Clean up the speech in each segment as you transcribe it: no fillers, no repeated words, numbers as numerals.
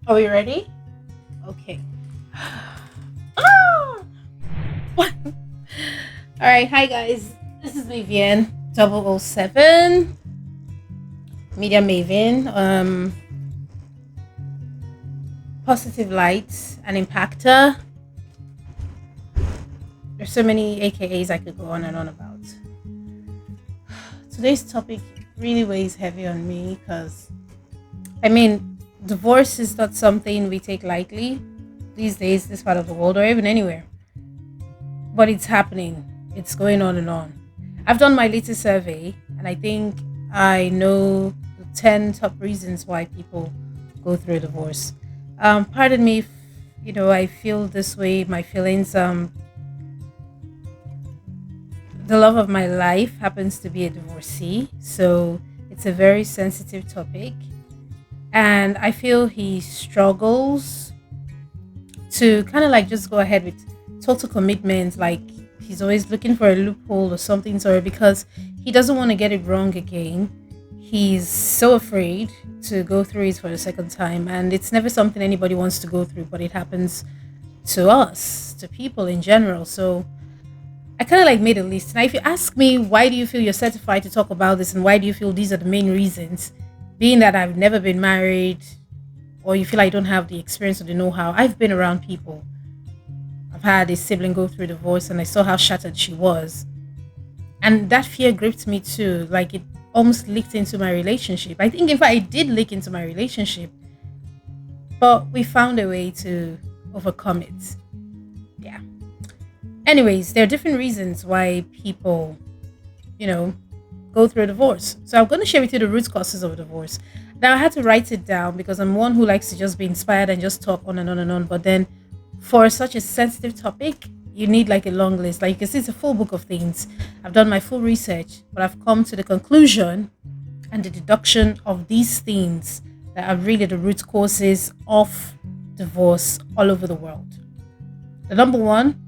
Are we ready? Okay. Ah! What? All right. Hi, guys. This is Vivian, 007, Media Maven, Positive Light, an Impactor. There's so many AKAs I could go on and on about. Today's topic really weighs heavy on me because, I mean, divorce is not something we take lightly these days, this part of the world, or even anywhere. But it's happening. It's going on and on. I've done my latest survey, and I think I know the 10 top reasons why people go through a divorce. Pardon me if, I feel this way. My feelings, the love of my life happens to be a divorcee. So it's a very sensitive topic. And I feel he struggles to kind of like just go ahead with total commitment. Like he's always looking for a loophole or something, sorry, because he doesn't want to get it wrong again. He's so afraid to go through it for the second time, and it's never something anybody wants to go through, but it happens to us, to people in general. So I kind of like made a list. Now, if you ask me, why do you feel you're certified to talk about this, and why do you feel these are the main reasons, being that I've never been married, or you feel I don't have the experience or the know-how, I've been around people. I've had a sibling go through divorce, and I saw how shattered she was, and that fear gripped me too. Like it almost leaked into my relationship. I think, in fact, it did leak into my relationship, but we found a way to overcome it. Yeah. Anyways, there are different reasons why people, you know, go through a divorce. So I'm going to share with you the root causes of a divorce. Now I had to write it down because I'm one who likes to just be inspired and just talk on and on and on. But then for such a sensitive topic, you need like a long list. Like you can see, it's a full book of things. I've done my full research, but I've come to the conclusion and the deduction of these things that are really the root causes of divorce all over the world. The number one,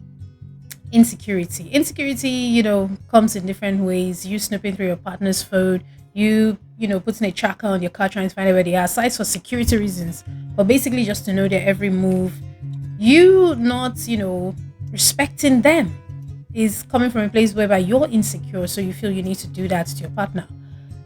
insecurity. Insecurity, comes in different ways. You snooping through your partner's phone, putting a tracker on your car trying to find out where they are, aside for security reasons, but basically just to know their every move. You not, respecting them is coming from a place whereby you're insecure, so you feel you need to do that to your partner.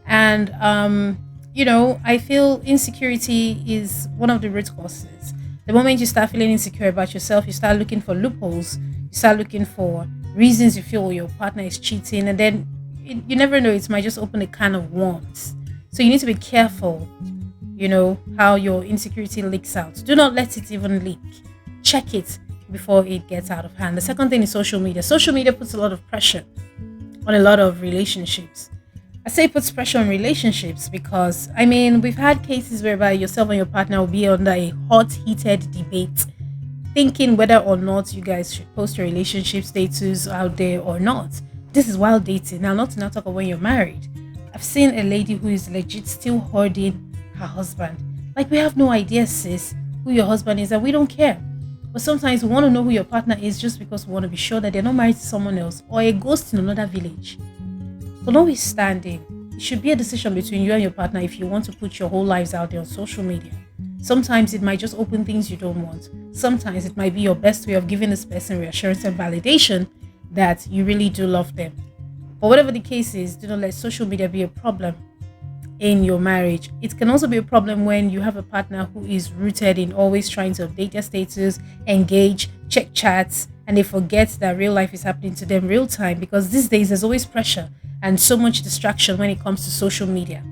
And I feel insecurity is one of the root causes. The moment you start feeling insecure about yourself, you start looking for loopholes, you start looking for reasons you feel your partner is cheating, and then you never know, it might just open a can of worms. So you need to be careful, how your insecurity leaks out. Do not let it even leak. Check it before it gets out of hand. The second thing is social media. Social media puts a lot of pressure on a lot of relationships. I say it puts pressure on relationships because, we've had cases whereby yourself and your partner will be under a hot, heated debate, thinking whether or not you guys should post your relationship status out there or not. This is while dating. Now, not to not talk about when you're married. I've seen a lady who is legit still hoarding her husband. Like, we have no idea, sis, who your husband is, and we don't care. But sometimes we want to know who your partner is just because we want to be sure that they're not married to someone else or a ghost in another village. But notwithstanding, it should be a decision between you and your partner if you want to put your whole lives out there on social media. Sometimes it might just open things you don't want. Sometimes it might be your best way of giving this person reassurance and validation that you really do love them. But whatever the case is, do not let social media be a problem in your marriage. It can also be a problem when you have a partner who is rooted in always trying to update their status, engage, check chats, and they forget that real life is happening to them real time, because these days there's always pressure and so much distraction when it comes to social media.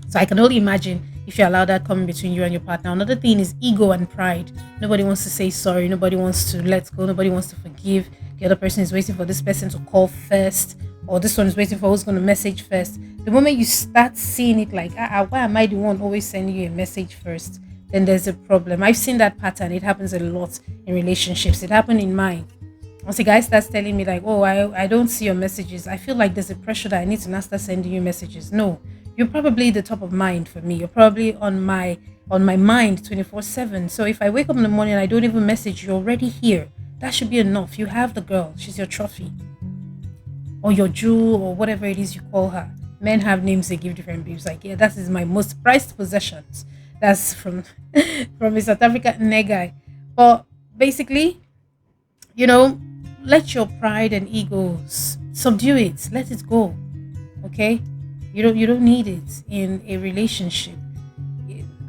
So I can only imagine if you allow that coming between you and your partner. Another thing is ego and pride. Nobody wants to say sorry. Nobody wants to let go. Nobody wants to forgive. The other person is waiting for this person to call first, or this one is waiting for who's going to message first. The moment you start seeing it like, why am I the one always sending you a message first? Then there's a problem. I've seen that pattern. It happens a lot in relationships. It happened in mine. Once a guy starts telling me like, oh, I don't see your messages, I feel like there's a pressure that I need to now start sending you messages. No, you're probably the top of mind for me. You're probably on my mind 24/7. So if I wake up in the morning and I don't even message, you're already here. That should be enough. You have the girl. She's your trophy, or your jewel, or whatever it is you call her. Men have names they give different babes. Like, yeah, that is my most prized possessions. That's from from a South African guy. But basically, you know, let your pride and egos subdue it. Let it go. Okay? You don't need it in a relationship.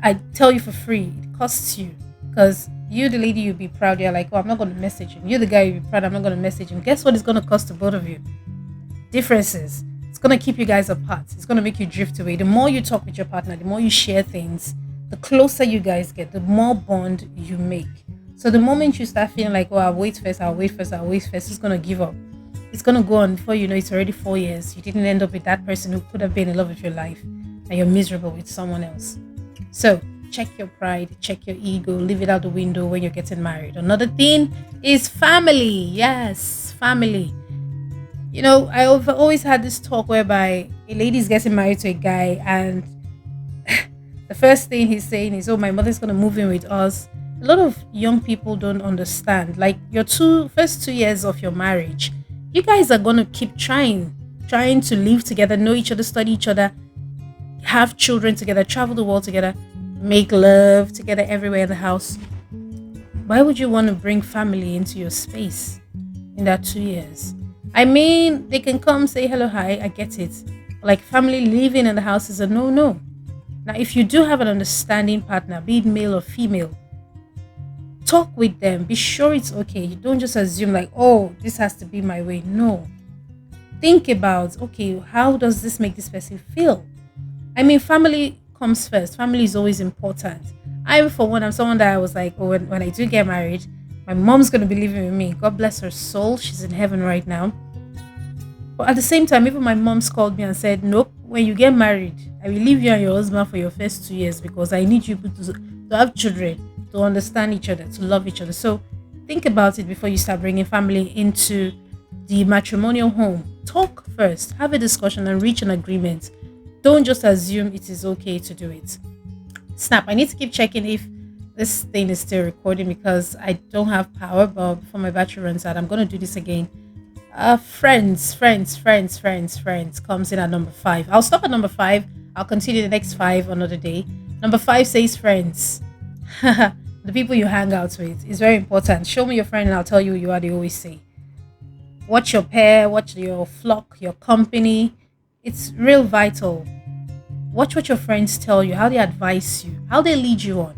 I tell you for free, it costs you. Because you, the lady, you'll be proud. You're like, oh, I'm not going to message him. You're the guy, you'll be proud. I'm not going to message him. Guess what it's going to cost to both of you? Differences. It's going to keep you guys apart. It's going to make you drift away. The more you talk with your partner, the more you share things, the closer you guys get, the more bond you make. So the moment you start feeling like, oh, I'll wait first, it's going to give up. It's going to go on before you know it's already 4 years. You didn't end up with that person who could have been in love with your life and you're miserable with someone else. So check your pride, check your ego, leave it out the window when you're getting married. Another thing is family. Yes, family. I've always had this talk whereby a lady's getting married to a guy, and the first thing he's saying is, oh, my mother's going to move in with us. A lot of young people don't understand. Like, your first 2 years of your marriage, you guys are going to keep trying to live together, know each other, study each other, have children together, travel the world together, make love together everywhere in the house. Why would you want to bring family into your space in that 2 years? I mean, they can come say hello, hi, I get it. Like, family living in the house is a no no. Now, if you do have an understanding partner, be it male or female, talk with them. Be sure it's okay. You don't just assume, like, oh, this has to be my way. No. Think about, okay, how does this make this person feel? I mean, family comes first. Family is always important. For one, I'm someone that I was like, oh, when I do get married, my mom's going to be living with me. God bless her soul. She's in heaven right now. But at the same time, even my mom's called me and said, nope, when you get married, I will leave you and your husband for your first 2 years because I need you to have children, to understand each other, to love each other. So think about it before you start bringing family into the matrimonial home. Talk first, have a discussion and reach an agreement. Don't just assume it is okay to do it. Snap, I need to keep checking if this thing is still recording because I don't have power, but before my battery runs out, I'm going to do this again. Friends comes in at number 5. I'll stop at number 5. I'll continue the next 5 another day. Number 5 says friends. The people you hang out with is very important. Show me your friend and I'll tell you who you are, they always say. Watch your pair, watch your flock, your company. It's real vital. Watch what your friends tell you, how they advise you, how they lead you on.